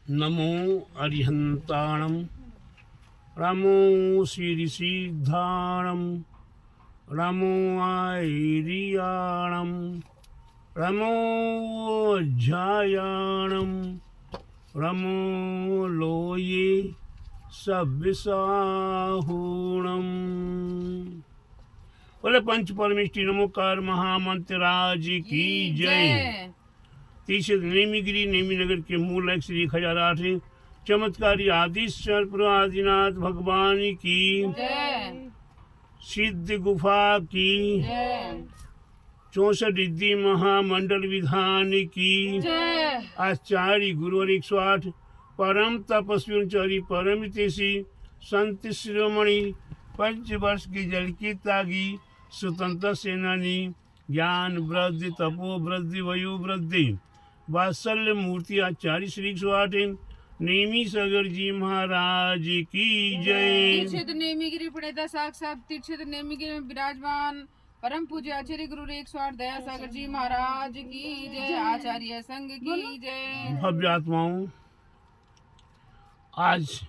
नमो अरिहन्ताणं रामो श्रीसिद्धाणं रामो आयरियाणं रामो अध्यायाणं रामो लोये सव्यसाहूणम्। बोले पंच परमेष्टि नमोकार महामंत्र राज की जय। तीसरे नेमीगिरी नेमी नगर के मूल एक श्री 1008 चमत्कारी आदिश्वर आदिनाथ भगवान की सिद्ध गुफा की 64 रिद्धि महामंडल विधान की आचार्य गुरुवर 108 परम तपस्वी परम तेसी संत शिरोमणि 5 वर्ष की जल की तागी स्वतंत्र सेनानी ज्ञान वृद्धि तपो वृद्धि वयु वृद्धि वात्सल्य मूर्ति आचार्य श्री 108 नेमी सागर जी महाराज की जय। तीर्थक्षेत्र नेमीगिरी प्रणेता साक्षात तीर्थक्षेत्र नेमीगिरी में विराजमान परम पूज्य आचार्य गुरु 108 दया सागर जी महाराज की जय। आचार्य संघ की जय। भव्य आत्माओं, आज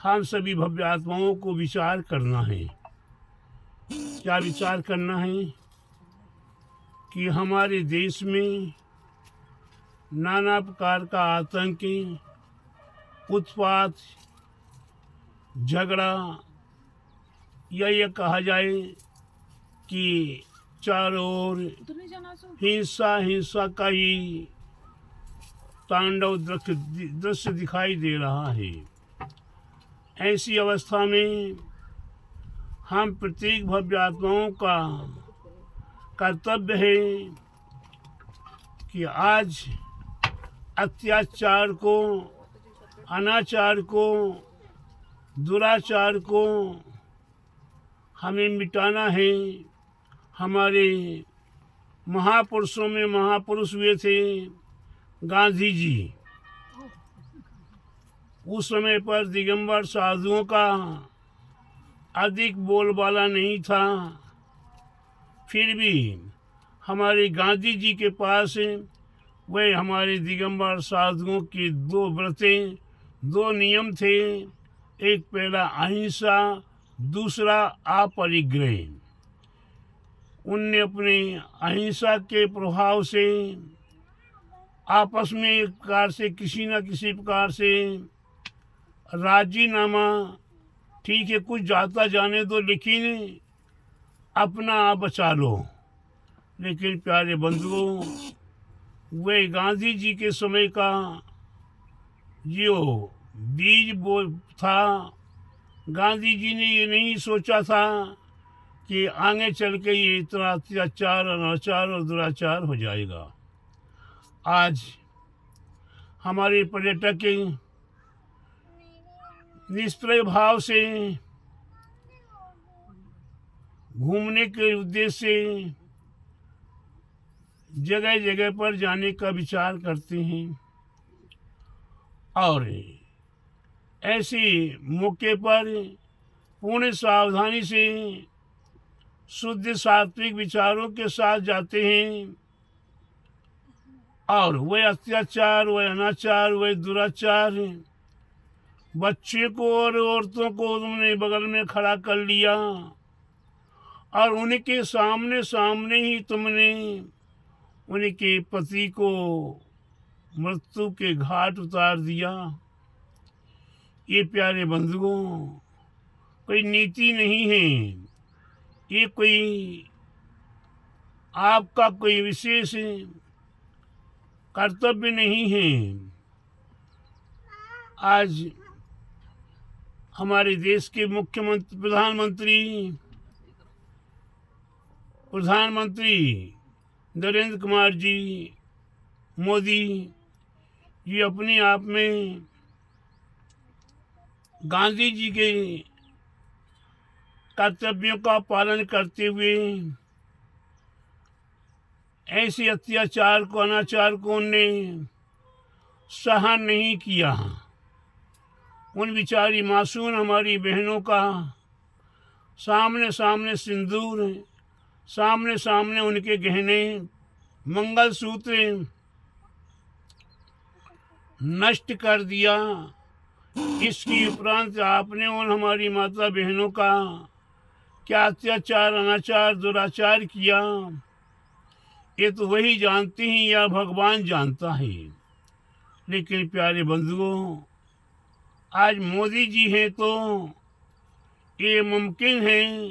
हम सभी भव्य आत्माओं को विचार करना है। क्या विचार करना है कि हमारे देश में नाना प्रकार का आतंक, उत्पात, झगड़ा या ये कहा जाए कि चारों ओर हिंसा का ही तांडव दृश्य दिखाई दे रहा है। ऐसी अवस्था में हम प्रत्येक भव्य आत्माओं का कर्तव्य है कि आज अत्याचार को, अनाचार को, दुराचार को हमें मिटाना है। हमारे महापुरुषों में महापुरुष हुए थे गांधी जी। उस समय पर दिगंबर साधुओं का अधिक बोलबाला नहीं था, फिर भी हमारे गांधी जी के पास वह हमारे दिगंबर साधुओं की 2 व्रतें, 2 नियम थे। एक पहला अहिंसा, दूसरा अपरिग्रह। उनने अपने अहिंसा के प्रभाव से आपस में एक प्रकार से किसी न किसी प्रकार से राजीनामा, ठीक है कुछ जाता जाने दो लेकिन अपना आप बचा लो। लेकिन प्यारे बंधुओं, वे गांधी जी के समय का जो बीज बो था, गांधी जी ने ये नहीं सोचा था कि आगे चल के ये इतना अत्याचार, अनाचार और दुराचार हो जाएगा। आज हमारे पर्यटक निष्प्रय भाव से घूमने के उद्देश्य से जगह जगह पर जाने का विचार करते हैं और ऐसे मौके पर पूर्ण सावधानी से शुद्ध सात्विक विचारों के साथ जाते हैं और वह अत्याचार, वह अनाचार, वह दुराचार, बच्चे को और औरतों को तुमने बगल में खड़ा कर लिया और उनके सामने सामने ही तुमने उनके पति को मृत्यु के घाट उतार दिया। ये प्यारे बंधुओं, कोई नीति नहीं है, ये कोई आपका कोई विशेष कर्तव्य नहीं है। आज हमारे देश के मुख्यमंत्री, प्रधानमंत्री नरेंद्र कुमार जी मोदी जी अपने आप में गांधी जी के कर्तव्यों का पालन करते हुए ऐसे अत्याचार को, अनाचार को उनने सहन नहीं किया। उन बिचारी मासूम हमारी बहनों का सामने सामने सिंदूर, सामने सामने उनके गहने, मंगलसूत्र नष्ट कर दिया। इसके उपरांत आपने और हमारी माता बहनों का क्या अत्याचार, अनाचार, दुराचार किया, ये तो वही जानते हैं या भगवान जानता है। लेकिन प्यारे बंधुओं, आज मोदी जी हैं तो ये मुमकिन है,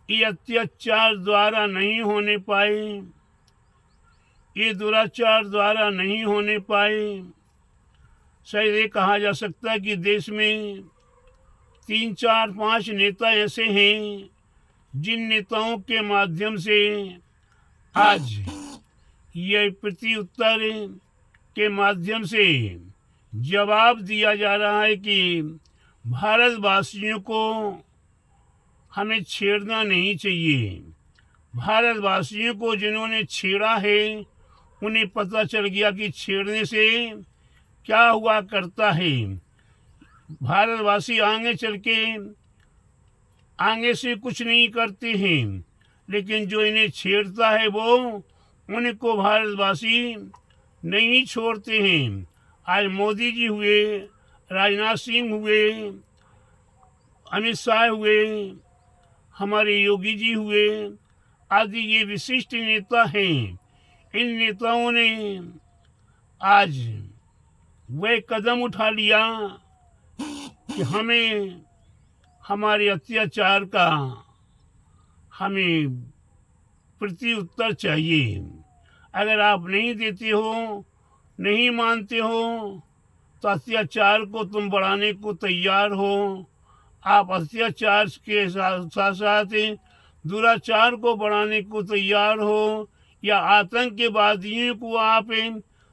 ये अत्याचार द्वारा नहीं होने पाए, ये दुराचार द्वारा नहीं होने पाए। शायद ये कहा जा सकता है कि देश में 3, 4, 5 नेता ऐसे हैं जिन नेताओं के माध्यम से आज ये प्रति उत्तर के माध्यम से जवाब दिया जा रहा है कि भारतवासियों को हमें छेड़ना नहीं चाहिए। भारतवासियों को जिन्होंने छेड़ा है उन्हें पता चल गया कि छेड़ने से क्या हुआ करता है। भारतवासी आगे चल के आगे से कुछ नहीं करते हैं, लेकिन जो इन्हें छेड़ता है वो उनको भारतवासी नहीं छोड़ते हैं। आज मोदी जी हुए, राजनाथ सिंह हुए, अमित शाह हुए, हमारे योगी जी हुए, आदि ये विशिष्ट नेता हैं। इन नेताओं ने आज वह कदम उठा लिया कि हमें हमारे अत्याचार का हमें प्रति उत्तर चाहिए। अगर आप नहीं देते हो, नहीं मानते हो, तो अत्याचार को तुम बढ़ाने को तैयार हो। आप अत्याचार के साथ साथ दुराचार को बढ़ाने को तैयार हो, या आतंकवादियों को आप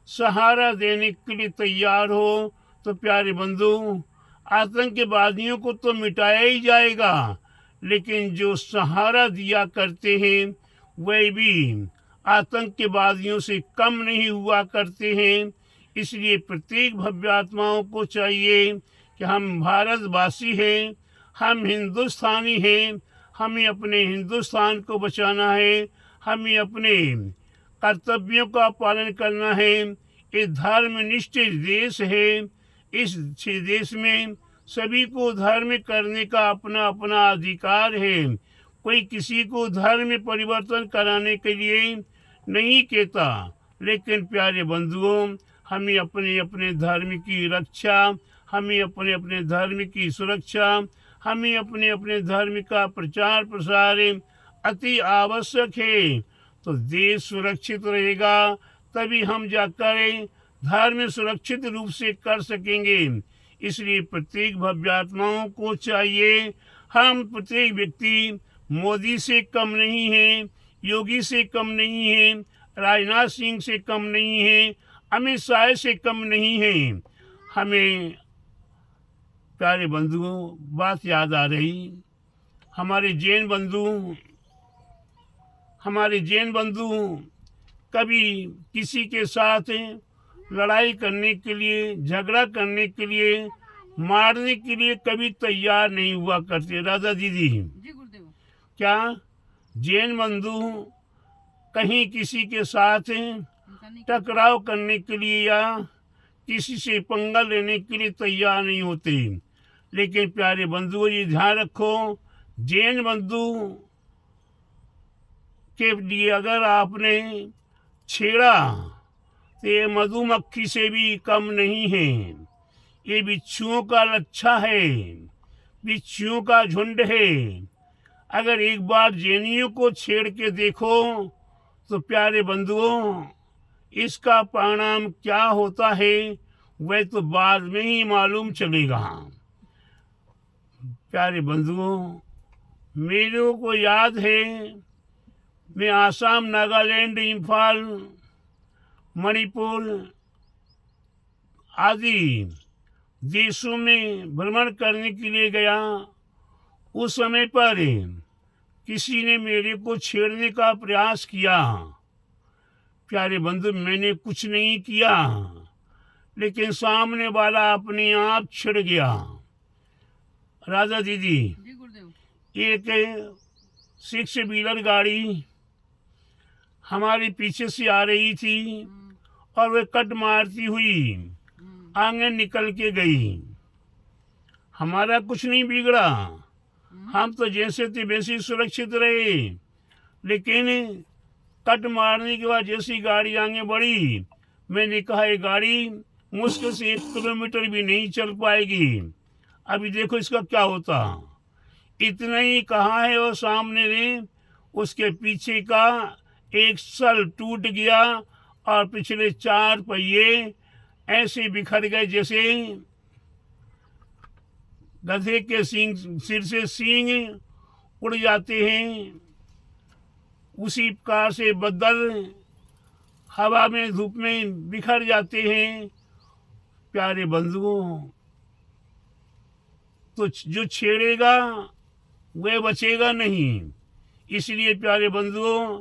सहारा देने के लिए तैयार हो, तो प्यारे बंधु, आतंकवादियों को तो मिटाया ही जाएगा, लेकिन जो सहारा दिया करते हैं वह भी आतंकवादियों से कम नहीं हुआ करते हैं। इसलिए प्रत्येक भव्यात्माओं को चाहिए कि हम भारतवासी हैं, हम हिंदुस्तानी हैं, हमें अपने हिंदुस्तान को बचाना है, हमें अपने कर्तव्यों का पालन करना है। ये धर्मनिष्ठ देश है। इस देश में सभी को धर्म करने का अपना अपना अधिकार है। कोई किसी को धर्म में परिवर्तन कराने के लिए नहीं कहता। लेकिन प्यारे बंधुओं, हमें अपने अपने धर्म की रक्षा, हमें अपने अपने धर्म की सुरक्षा, हमें अपने अपने धर्म का प्रचार प्रसार अति आवश्यक है। तो देश सुरक्षित रहेगा तभी हम जाकर धर्म सुरक्षित रूप से कर सकेंगे। इसलिए प्रत्येक भव्यात्माओं को चाहिए, हम प्रत्येक व्यक्ति मोदी से कम नहीं है, योगी से कम नहीं है, राजनाथ सिंह से कम नहीं है, अमित शाह से कम नहीं है। हमें प्यारे बंधुओं बात याद आ रही, हमारे जैन बंधु कभी किसी के साथ लड़ाई करने के लिए, झगड़ा करने के लिए, मारने के लिए कभी तैयार नहीं हुआ करते। राधा दीदी जी गुरुदेव, क्या जैन बंधु कहीं किसी के साथ टकराव करने के लिए या किसी से पंगा लेने के लिए तैयार नहीं होते। लेकिन प्यारे बंधुओं, ये ध्यान रखो, जैन बंधु के लिए अगर आपने छेड़ा तो ये मधुमक्खी से भी कम नहीं है। ये बिच्छुओं का लच्छा है, बिच्छुओं का झुंड है। अगर एक बार जैनियों को छेड़ के देखो तो प्यारे बंधुओं, इसका परिणाम क्या होता है वह तो बाद में ही मालूम चलेगा। प्यारे बंधुओं, मेरे को याद है, मैं आसाम, नागालैंड, इम्फाल, मणिपुर आदि देशों में भ्रमण करने के लिए गया। उस समय पर किसी ने मेरे को छेड़ने का प्रयास किया। प्यारे बंधु, मैंने कुछ नहीं किया, लेकिन सामने वाला अपने आप छिड़ गया। राधा दीदी, जी गुरुदेव, एक 6 व्हीलर गाड़ी हमारे पीछे से आ रही थी और वह कट मारती हुई आगे निकल के गई। हमारा कुछ नहीं बिगड़ा, हम तो जैसे थे वैसे ही सुरक्षित रहे। लेकिन कट मारने के बाद जैसी गाड़ी आगे बढ़ी, मैंने कहा ये गाड़ी मुश्किल से 1 किलोमीटर भी नहीं चल पाएगी, अभी देखो इसका क्या होता। इतना ही कहा है और सामने ने उसके पीछे का एक सल टूट गया और पिछले 4 पहिए ऐसे बिखर गए जैसे गधे के सिर से सींग उड़ जाते हैं। उसी प्रकार से बदल हवा में धूप में बिखर जाते हैं। प्यारे बंधुओं, तो जो छेड़ेगा वह बचेगा नहीं। इसलिए प्यारे बंधुओं,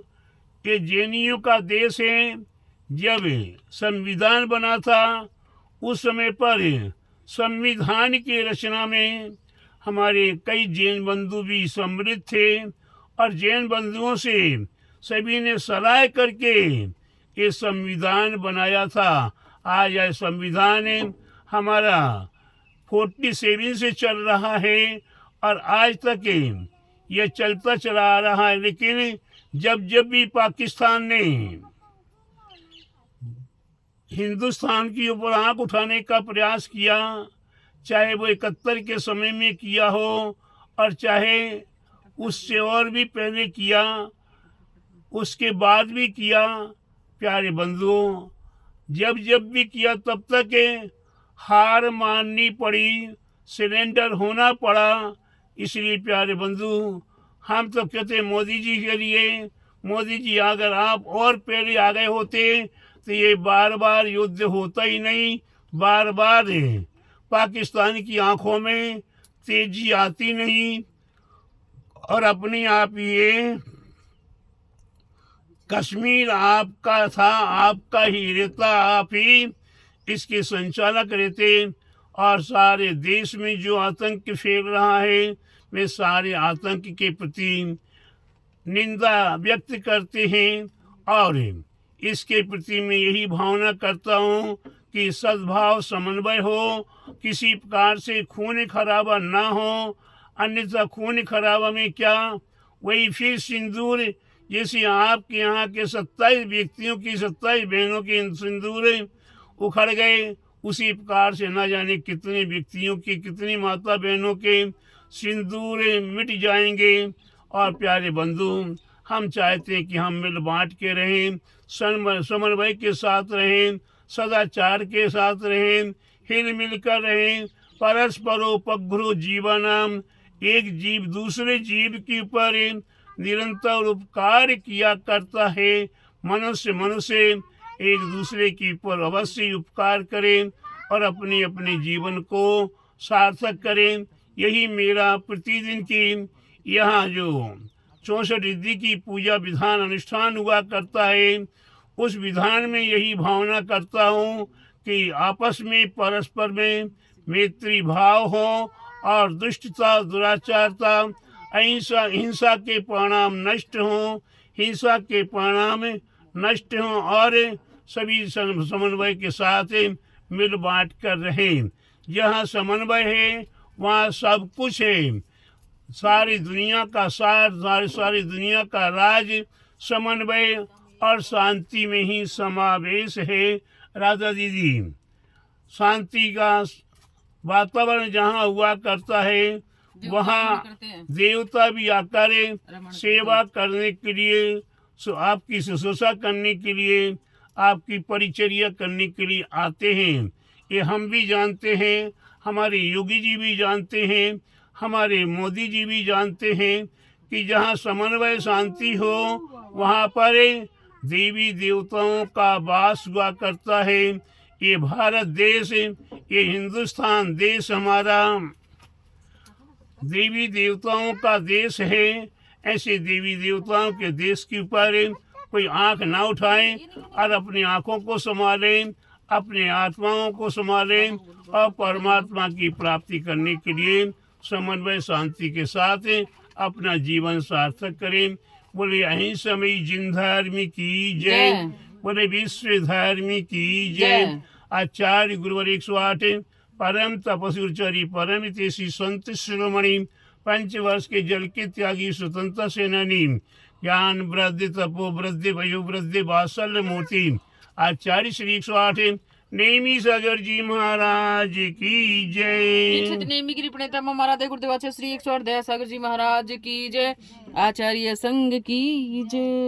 ये जैनियों का देश है। जब संविधान बना था उस समय पर संविधान की रचना में हमारे कई जैन बंधु भी सम्मिलित थे और जैन बंधुओं से सभी ने सलाह करके ये संविधान बनाया था। आज यह संविधान हमारा 47 से चल रहा है और आज तक यह चलता चला आ रहा है। लेकिन जब भी पाकिस्तान ने हिंदुस्तान के ऊपर आंख उठाने का प्रयास किया, चाहे वो 71 के समय में किया हो और चाहे उससे और भी पहले किया, उसके बाद भी किया, प्यारे बंधुओं, जब भी किया तब तक हार माननी पड़ी, सिलेंडर होना पड़ा। इसलिए प्यारे बंधु, हम तो कहते मोदी जी के लिए, मोदी जी अगर आप और पहले आ गए होते तो ये बार युद्ध होता ही नहीं। बार पाकिस्तान की आंखों में तेजी आती नहीं और अपने आप ये कश्मीर आपका था, आपका ही रहता, आप ही इसके संचालक रहते। और सारे देश में जो आतंक फैल रहा है, वे सारे आतंक के प्रति निंदा व्यक्त करते हैं। और इसके प्रति मैं यही भावना करता हूँ कि सद्भाव समन्वय हो, किसी प्रकार से खून खराबा ना हो। अन्यथा खून खराबा में क्या, वही फिर सिंदूर, जैसे आपके यहाँ के 27 व्यक्तियों की 27 बहनों के सिंदूर उखड़ गए, उसी प्रकार से न जाने कितने व्यक्तियों के, कितनी माता बहनों के सिंदूर मिट जाएंगे। और प्यारे बंधु, हम चाहते हैं कि हम मिल बांट के रहें, समन्वय के साथ रहें, सदाचार के साथ रहें, हिल मिल कर रहें। परस्परोपग्रो जीवनम, एक जीव दूसरे जीव के ऊपर निरंतर उपकार किया करता है। मनुष्य एक दूसरे के ऊपर अवश्य उपकार करें और अपने अपने जीवन को सार्थक करें। यही मेरा प्रतिदिन की यहाँ जो 64 रिद्धि की पूजा विधान अनुष्ठान हुआ करता है, उस विधान में यही भावना करता हूँ कि आपस में परस्पर में मैत्री भाव हो और दुष्टता, दुराचारता, अहिंसा, हिंसा के परिणाम नष्ट हों, हिंसा के परिणाम नष्ट हों और सभी समन्वय के साथ मिल बांट कर रहें। जहाँ समन्वय है वहाँ सब कुछ है। सारी दुनिया का सार, सारी दुनिया का राज समन्वय और शांति में ही समावेश है। राधा दीदी, शांति का वातावरण जहाँ हुआ करता है वहाँ देवता भी आकर सेवा करने के लिए, आपकी शुश्रूषा करने के लिए, आपकी परिचर्या करने के लिए आते हैं। ये हम भी जानते हैं, हमारे योगी जी भी जानते हैं, हमारे मोदी जी भी जानते हैं कि जहाँ समन्वय शांति हो वहाँ पर देवी देवताओं का वास हुआ करता है। ये भारत देश, ये हिंदुस्तान देश हमारा देवी देवताओं का देश है। ऐसे देवी देवताओं के देश के ऊपर कोई आंख ना उठाए और अपनी आंखों को संभालें, अपने आत्माओं को संभालें और परमात्मा की प्राप्ति करने के लिए समन्वय शांति के साथ अपना जीवन सार्थक करें। बोले अहिंसमयी जिन धर्म की जय, बोले विश्व धर्म की जय। आचार्य गुरुवर 108 परम तपस्वी परम हितैषी संत शिरोमणि 5 वर्ष के जल के त्यागी स्वतंत्रता सेनानी ज्ञान वृद्धि तपो वृद्धि वयो वृद्धि वात्सल्य मूर्ति आचार्य श्री 108 नेमी सागर जी महाराज की जय। नेमीगिरी प्रणेता महाराज गुरुदेवाचार्य श्री 108 दया सागर जी महाराज की जय। आचार्य संघ की जय।